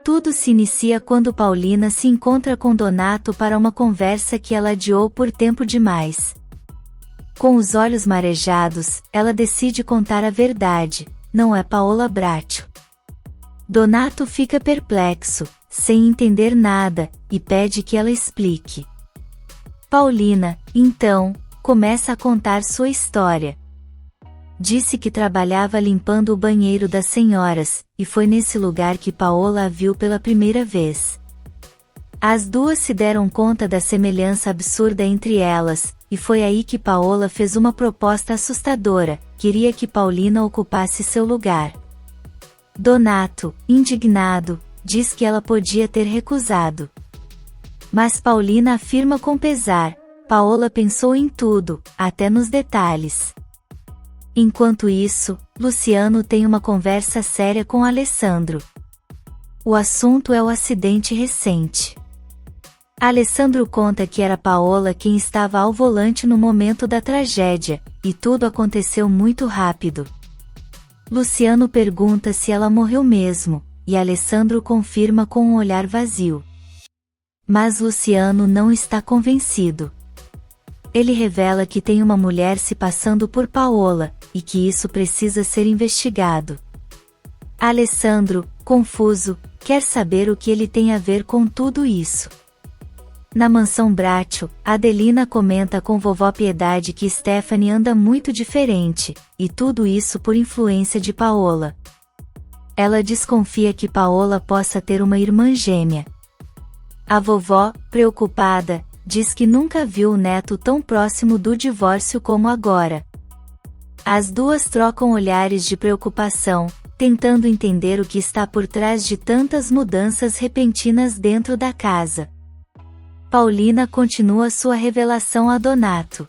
Tudo se inicia quando Paulina se encontra com Donato para uma conversa que ela adiou por tempo demais. Com os olhos marejados, ela decide contar a verdade: não é Paola Bracho. Donato fica perplexo, sem entender nada, e pede que ela explique. Paulina, então, começa a contar sua história. Disse que trabalhava limpando o banheiro das senhoras, e foi nesse lugar que Paola a viu pela primeira vez. As duas se deram conta da semelhança absurda entre elas, e foi aí que Paola fez uma proposta assustadora: queria que Paulina ocupasse seu lugar. Donato, indignado, diz que ela podia ter recusado. Mas Paulina afirma com pesar: Paola pensou em tudo, até nos detalhes. Enquanto isso, Luciano tem uma conversa séria com Alessandro. O assunto é o acidente recente. Alessandro conta que era Paola quem estava ao volante no momento da tragédia, e tudo aconteceu muito rápido. Luciano pergunta se ela morreu mesmo, e Alessandro confirma com um olhar vazio. Mas Luciano não está convencido. Ele revela que tem uma mulher se passando por Paola, e que isso precisa ser investigado. Alessandro, confuso, quer saber o que ele tem a ver com tudo isso. Na mansão Bracho, Adelina comenta com vovó Piedade que Stephanie anda muito diferente, e tudo isso por influência de Paola. Ela desconfia que Paola possa ter uma irmã gêmea. A vovó, preocupada, diz que nunca viu o neto tão próximo do divórcio como agora. As duas trocam olhares de preocupação, tentando entender o que está por trás de tantas mudanças repentinas dentro da casa. Paulina continua sua revelação a Donato.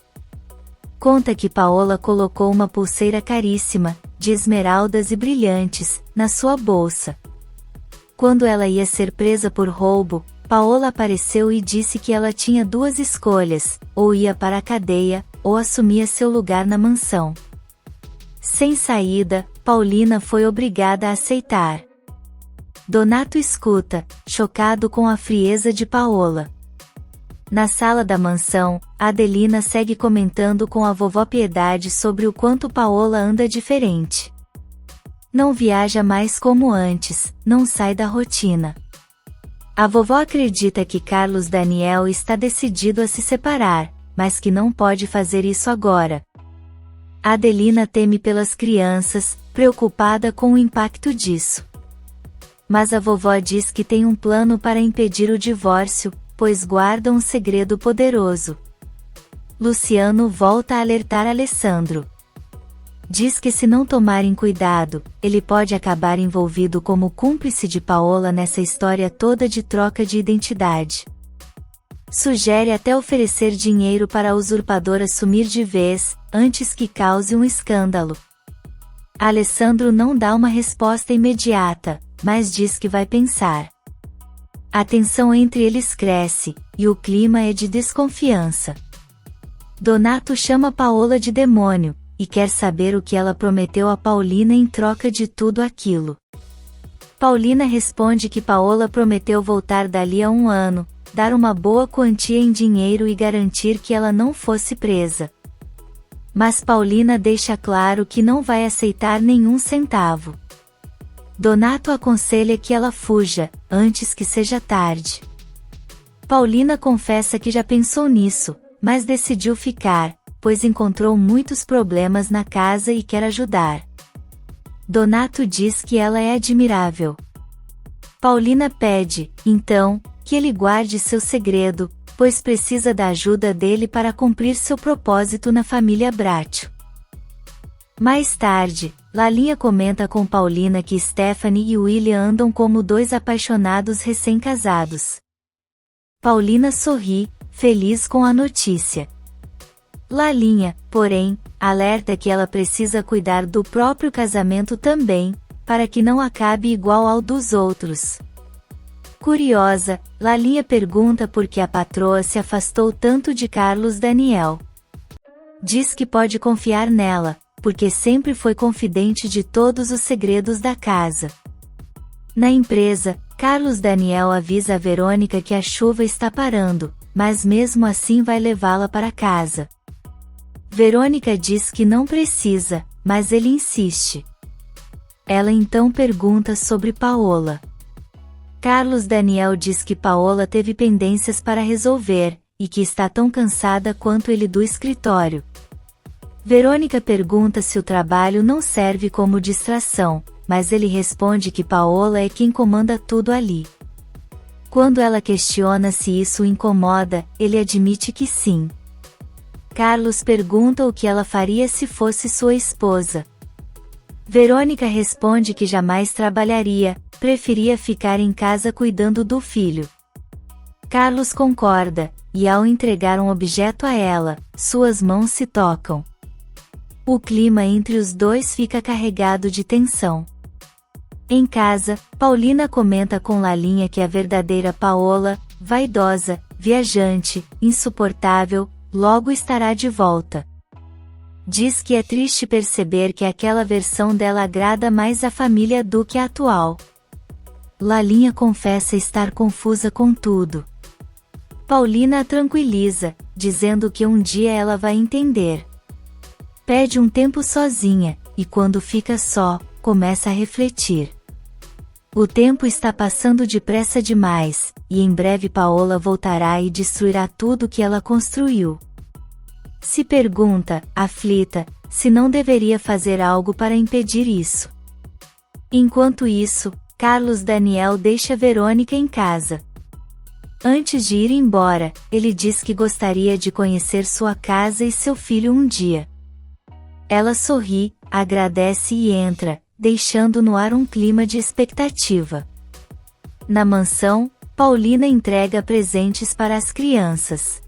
Conta que Paola colocou uma pulseira caríssima, de esmeraldas e brilhantes, na sua bolsa. Quando ela ia ser presa por roubo, Paola apareceu e disse que ela tinha duas escolhas: ou ia para a cadeia, ou assumia seu lugar na mansão. Sem saída, Paulina foi obrigada a aceitar. Donato escuta, chocado com a frieza de Paola. Na sala da mansão, Adelina segue comentando com a vovó Piedade sobre o quanto Paola anda diferente. Não viaja mais como antes, não sai da rotina. A vovó acredita que Carlos Daniel está decidido a se separar, mas que não pode fazer isso agora. Adelina teme pelas crianças, preocupada com o impacto disso. Mas a vovó diz que tem um plano para impedir o divórcio, pois guarda um segredo poderoso. Luciano volta a alertar Alessandro. Diz que se não tomarem cuidado, ele pode acabar envolvido como cúmplice de Paola nessa história toda de troca de identidade. Sugere até oferecer dinheiro para a usurpadora sumir de vez, antes que cause um escândalo. Alessandro não dá uma resposta imediata, mas diz que vai pensar. A tensão entre eles cresce, e o clima é de desconfiança. Donato chama Paola de demônio, e quer saber o que ela prometeu a Paulina em troca de tudo aquilo. Paulina responde que Paola prometeu voltar dali a 1 ano, dar uma boa quantia em dinheiro e garantir que ela não fosse presa. Mas Paulina deixa claro que não vai aceitar nenhum centavo. Donato aconselha que ela fuja, antes que seja tarde. Paulina confessa que já pensou nisso, mas decidiu ficar, pois encontrou muitos problemas na casa e quer ajudar. Donato diz que ela é admirável. Paulina pede, então, que ele guarde seu segredo, pois precisa da ajuda dele para cumprir seu propósito na família Bracho. Mais tarde, Lalinha comenta com Paulina que Stephanie e William andam como dois apaixonados recém-casados. Paulina sorri, feliz com a notícia. Lalinha, porém, alerta que ela precisa cuidar do próprio casamento também, para que não acabe igual ao dos outros. Curiosa, Lalinha pergunta por que a patroa se afastou tanto de Carlos Daniel. Diz que pode confiar nela, porque sempre foi confidente de todos os segredos da casa. Na empresa, Carlos Daniel avisa a Verônica que a chuva está parando, mas mesmo assim vai levá-la para casa. Verônica diz que não precisa, mas ele insiste. Ela então pergunta sobre Paola. Carlos Daniel diz que Paola teve pendências para resolver, e que está tão cansada quanto ele do escritório. Verônica pergunta se o trabalho não serve como distração, mas ele responde que Paola é quem comanda tudo ali. Quando ela questiona se isso o incomoda, ele admite que sim. Carlos pergunta o que ela faria se fosse sua esposa. Verônica responde que jamais trabalharia, preferia ficar em casa cuidando do filho. Carlos concorda, e ao entregar um objeto a ela, suas mãos se tocam. O clima entre os dois fica carregado de tensão. Em casa, Paulina comenta com Lalinha que a verdadeira Paola, vaidosa, viajante, insuportável, logo estará de volta. Diz que é triste perceber que aquela versão dela agrada mais à família do que a atual. Lalinha confessa estar confusa com tudo. Paulina a tranquiliza, dizendo que um dia ela vai entender. Pede um tempo sozinha, e quando fica só, começa a refletir. O tempo está passando depressa demais, e em breve Paola voltará e destruirá tudo que ela construiu. Se pergunta, aflita, se não deveria fazer algo para impedir isso. Enquanto isso, Carlos Daniel deixa Verônica em casa. Antes de ir embora, ele diz que gostaria de conhecer sua casa e seu filho um dia. Ela sorri, agradece e entra, deixando no ar um clima de expectativa. Na mansão, Paulina entrega presentes para as crianças.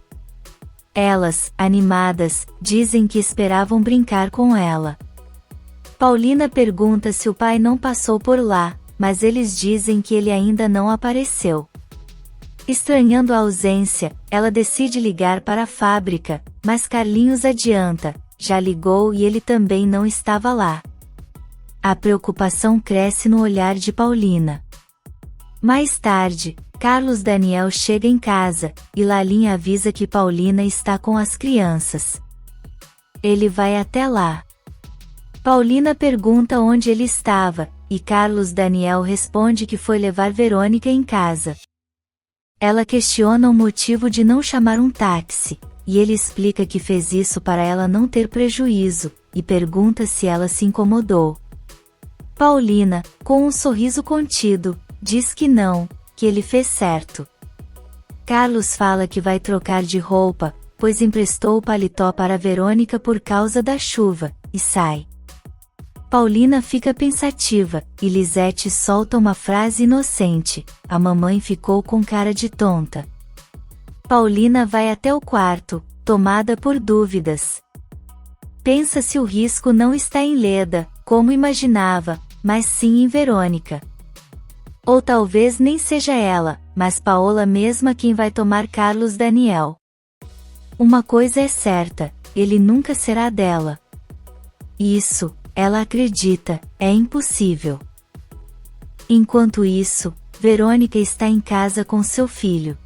Elas, animadas, dizem que esperavam brincar com ela. Paulina pergunta se o pai não passou por lá, mas eles dizem que ele ainda não apareceu. Estranhando a ausência, ela decide ligar para a fábrica, mas Carlinhos adianta, já ligou e ele também não estava lá. A preocupação cresce no olhar de Paulina. Mais tarde, Carlos Daniel chega em casa, e Lalinha avisa que Paulina está com as crianças. Ele vai até lá. Paulina pergunta onde ele estava, e Carlos Daniel responde que foi levar Verônica em casa. Ela questiona o motivo de não chamar um táxi, e ele explica que fez isso para ela não ter prejuízo, e pergunta se ela se incomodou. Paulina, com um sorriso contido, diz que não, que ele fez certo. Carlos fala que vai trocar de roupa, pois emprestou o paletó para Verônica por causa da chuva, e sai. Paulina fica pensativa, e Lisete solta uma frase inocente: a mamãe ficou com cara de tonta. Paulina vai até o quarto, tomada por dúvidas. Pensa se o risco não está em Leda, como imaginava, mas sim em Verônica. Ou talvez nem seja ela, mas Paola mesma quem vai tomar Carlos Daniel. Uma coisa é certa, ele nunca será dela. Isso, ela acredita, é impossível. Enquanto isso, Verônica está em casa com seu filho.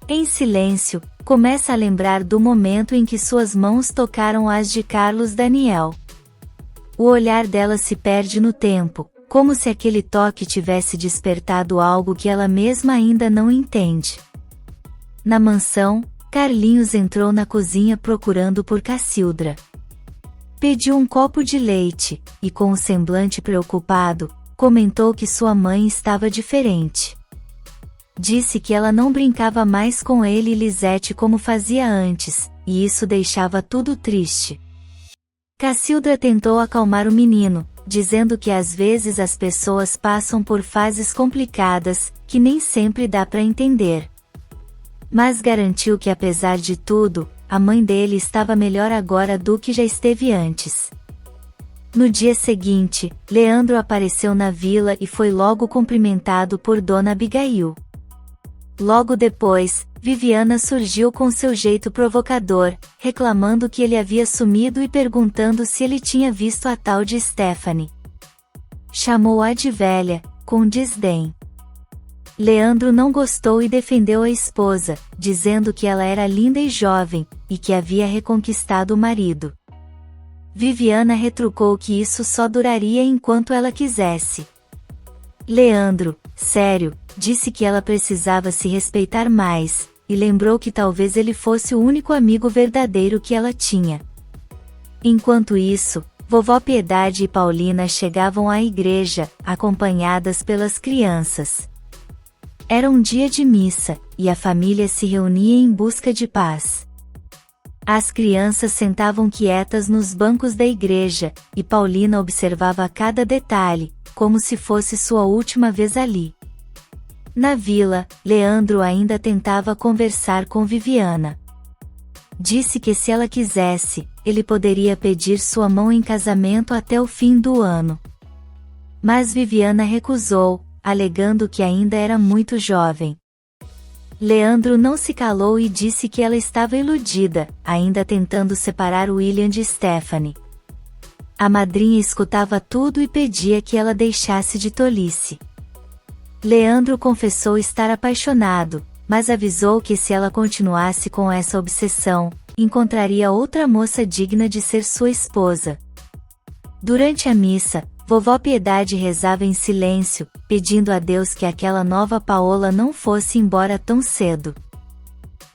Em silêncio, começa a lembrar do momento em que suas mãos tocaram as de Carlos Daniel. O olhar dela se perde no tempo, como se aquele toque tivesse despertado algo que ela mesma ainda não entende. Na mansão, Carlinhos entrou na cozinha procurando por Cacildra. Pediu um copo de leite, e com um semblante preocupado, comentou que sua mãe estava diferente. Disse que ela não brincava mais com ele e Lisete como fazia antes, e isso deixava tudo triste. Cacildra tentou acalmar o menino, dizendo que às vezes as pessoas passam por fases complicadas, que nem sempre dá para entender. Mas garantiu que apesar de tudo, a mãe dele estava melhor agora do que já esteve antes. No dia seguinte, Leandro apareceu na vila e foi logo cumprimentado por Dona Abigail. Logo depois, Viviana surgiu com seu jeito provocador, reclamando que ele havia sumido e perguntando se ele tinha visto a tal de Stephanie. Chamou-a de velha, com desdém. Leandro não gostou e defendeu a esposa, dizendo que ela era linda e jovem, e que havia reconquistado o marido. Viviana retrucou que isso só duraria enquanto ela quisesse. Leandro, sério, disse que ela precisava se respeitar mais, e lembrou que talvez ele fosse o único amigo verdadeiro que ela tinha. Enquanto isso, vovó Piedade e Paulina chegavam à igreja, acompanhadas pelas crianças. Era um dia de missa, e a família se reunia em busca de paz. As crianças sentavam quietas nos bancos da igreja, e Paulina observava cada detalhe, como se fosse sua última vez ali. Na vila, Leandro ainda tentava conversar com Viviana. Disse que se ela quisesse, ele poderia pedir sua mão em casamento até o fim do ano. Mas Viviana recusou, alegando que ainda era muito jovem. Leandro não se calou e disse que ela estava iludida, ainda tentando separar William de Stephanie. A madrinha escutava tudo e pedia que ela deixasse de tolice. Leandro confessou estar apaixonado, mas avisou que se ela continuasse com essa obsessão, encontraria outra moça digna de ser sua esposa. Durante a missa, vovó Piedade rezava em silêncio, pedindo a Deus que aquela nova Paola não fosse embora tão cedo.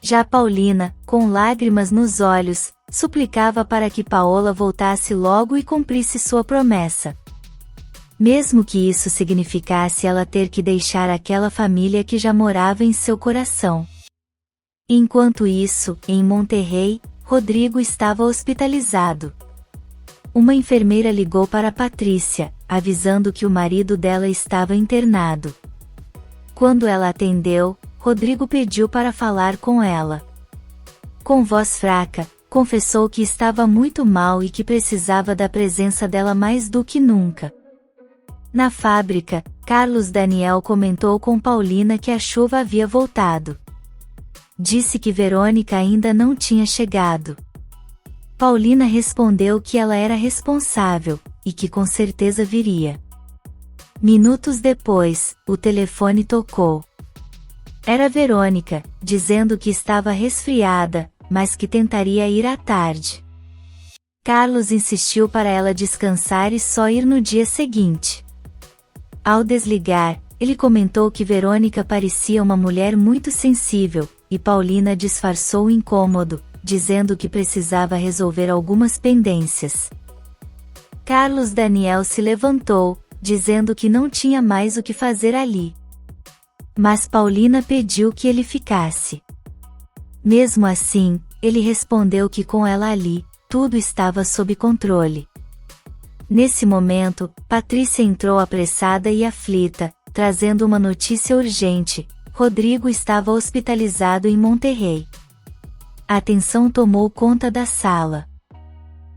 Já Paulina, com lágrimas nos olhos, suplicava para que Paola voltasse logo e cumprisse sua promessa. Mesmo que isso significasse ela ter que deixar aquela família que já morava em seu coração. Enquanto isso, em Monterrey, Rodrigo estava hospitalizado. Uma enfermeira ligou para Patrícia, avisando que o marido dela estava internado. Quando ela atendeu, Rodrigo pediu para falar com ela. Com voz fraca, confessou que estava muito mal e que precisava da presença dela mais do que nunca. Na fábrica, Carlos Daniel comentou com Paulina que a chuva havia voltado. Disse que Verônica ainda não tinha chegado. Paulina respondeu que ela era responsável, e que com certeza viria. Minutos depois, o telefone tocou. Era Verônica, dizendo que estava resfriada, mas que tentaria ir à tarde. Carlos insistiu para ela descansar e só ir no dia seguinte. Ao desligar, ele comentou que Verônica parecia uma mulher muito sensível, e Paulina disfarçou o incômodo, dizendo que precisava resolver algumas pendências. Carlos Daniel se levantou, dizendo que não tinha mais o que fazer ali. Mas Paulina pediu que ele ficasse. Mesmo assim, ele respondeu que com ela ali, tudo estava sob controle. Nesse momento, Patrícia entrou apressada e aflita, trazendo uma notícia urgente: Rodrigo estava hospitalizado em Monterrey. A tensão tomou conta da sala.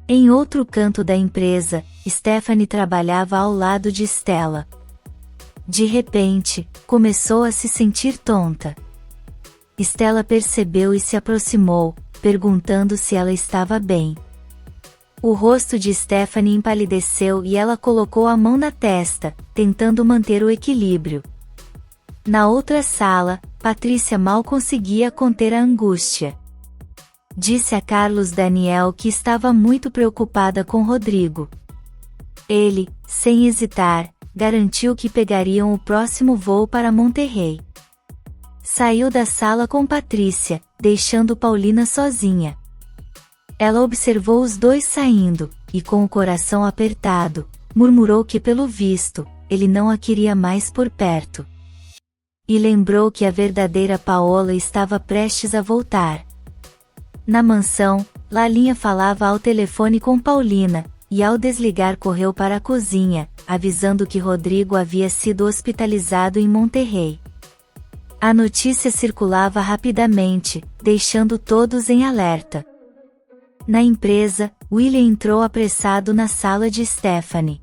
Em outro canto da empresa, Stephanie trabalhava ao lado de Stella. De repente, começou a se sentir tonta. Stella percebeu e se aproximou, perguntando se ela estava bem. O rosto de Stephanie empalideceu e ela colocou a mão na testa, tentando manter o equilíbrio. Na outra sala, Patrícia mal conseguia conter a angústia. Disse a Carlos Daniel que estava muito preocupada com Rodrigo. Ele, sem hesitar, garantiu que pegariam o próximo voo para Monterrey. Saiu da sala com Patrícia, deixando Paulina sozinha. Ela observou os dois saindo, e com o coração apertado, murmurou que pelo visto, ele não a queria mais por perto. E lembrou que a verdadeira Paola estava prestes a voltar. Na mansão, Lalinha falava ao telefone com Paulina, e ao desligar correu para a cozinha, avisando que Rodrigo havia sido hospitalizado em Monterrey. A notícia circulava rapidamente, deixando todos em alerta. Na empresa, William entrou apressado na sala de Stephanie.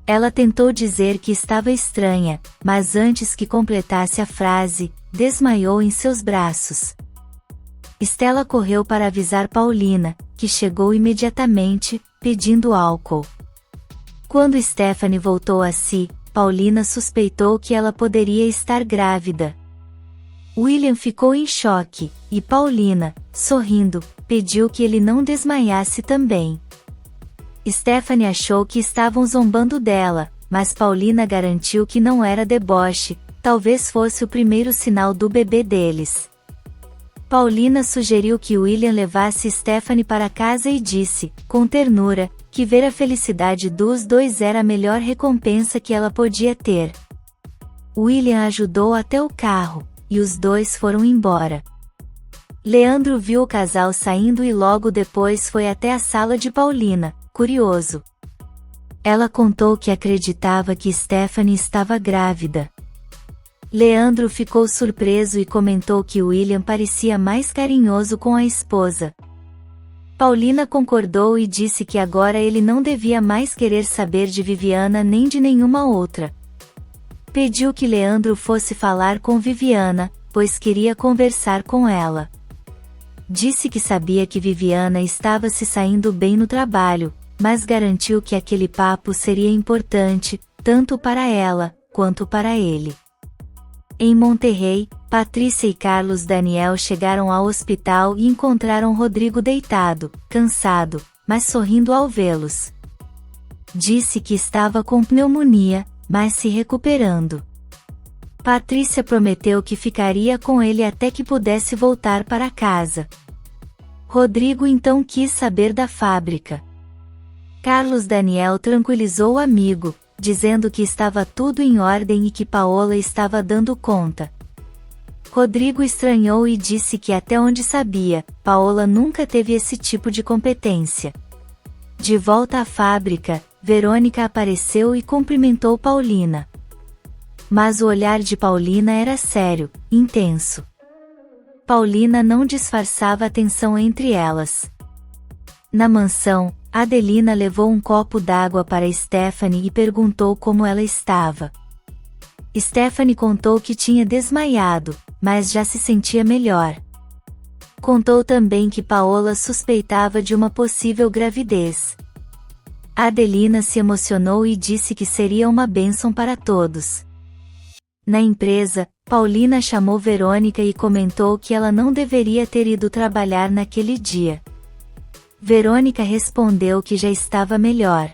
Ela tentou dizer que estava estranha, mas antes que completasse a frase, desmaiou em seus braços. Stella correu para avisar Paulina, que chegou imediatamente, pedindo álcool. Quando Stephanie voltou a si, Paulina suspeitou que ela poderia estar grávida. William ficou em choque, e Paulina, sorrindo, pediu que ele não desmaiasse também. Stephanie achou que estavam zombando dela, mas Paulina garantiu que não era deboche, talvez fosse o primeiro sinal do bebê deles. Paulina sugeriu que William levasse Stephanie para casa e disse, com ternura, que ver a felicidade dos dois era a melhor recompensa que ela podia ter. William ajudou até o carro, e os dois foram embora. Leandro viu o casal saindo e logo depois foi até a sala de Paulina, curioso. Ela contou que acreditava que Stephanie estava grávida. Leandro ficou surpreso e comentou que William parecia mais carinhoso com a esposa. Paulina concordou e disse que agora ele não devia mais querer saber de Viviana nem de nenhuma outra. Pediu que Leandro fosse falar com Viviana, pois queria conversar com ela. Disse que sabia que Viviana estava se saindo bem no trabalho, mas garantiu que aquele papo seria importante, tanto para ela, quanto para ele. Em Monterrey, Patrícia e Carlos Daniel chegaram ao hospital e encontraram Rodrigo deitado, cansado, mas sorrindo ao vê-los. Disse que estava com pneumonia, mas se recuperando. Patrícia prometeu que ficaria com ele até que pudesse voltar para casa. Rodrigo então quis saber da fábrica. Carlos Daniel tranquilizou o amigo, dizendo que estava tudo em ordem e que Paola estava dando conta. Rodrigo estranhou e disse que até onde sabia, Paola nunca teve esse tipo de competência. De volta à fábrica, Verônica apareceu e cumprimentou Paulina. Mas o olhar de Paulina era sério, intenso. Paulina não disfarçava a tensão entre elas. Na mansão, Adelina levou um copo d'água para Stephanie e perguntou como ela estava. Stephanie contou que tinha desmaiado, mas já se sentia melhor. Contou também que Paola suspeitava de uma possível gravidez. Adelina se emocionou e disse que seria uma bênção para todos. Na empresa, Paulina chamou Verônica e comentou que ela não deveria ter ido trabalhar naquele dia. Verônica respondeu que já estava melhor.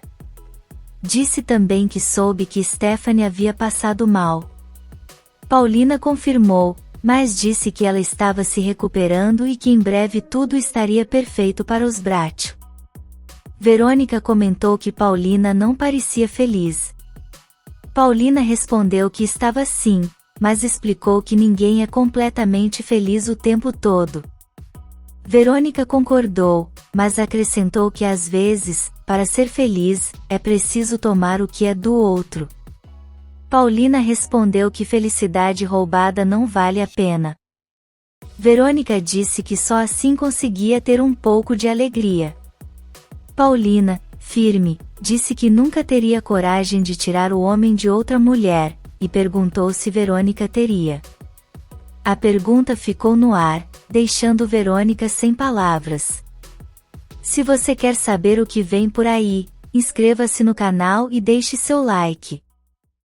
Disse também que soube que Stephanie havia passado mal. Paulina confirmou, mas disse que ela estava se recuperando e que em breve tudo estaria perfeito para os Bracho. Verônica comentou que Paulina não parecia feliz. Paulina respondeu que estava sim, mas explicou que ninguém é completamente feliz o tempo todo. Verônica concordou, mas acrescentou que às vezes, para ser feliz, é preciso tomar o que é do outro. Paulina respondeu que felicidade roubada não vale a pena. Verônica disse que só assim conseguia ter um pouco de alegria. Paulina, firme, disse que nunca teria coragem de tirar o homem de outra mulher, e perguntou se Verônica teria. A pergunta ficou no ar, deixando Verônica sem palavras. Se você quer saber o que vem por aí, inscreva-se no canal e deixe seu like.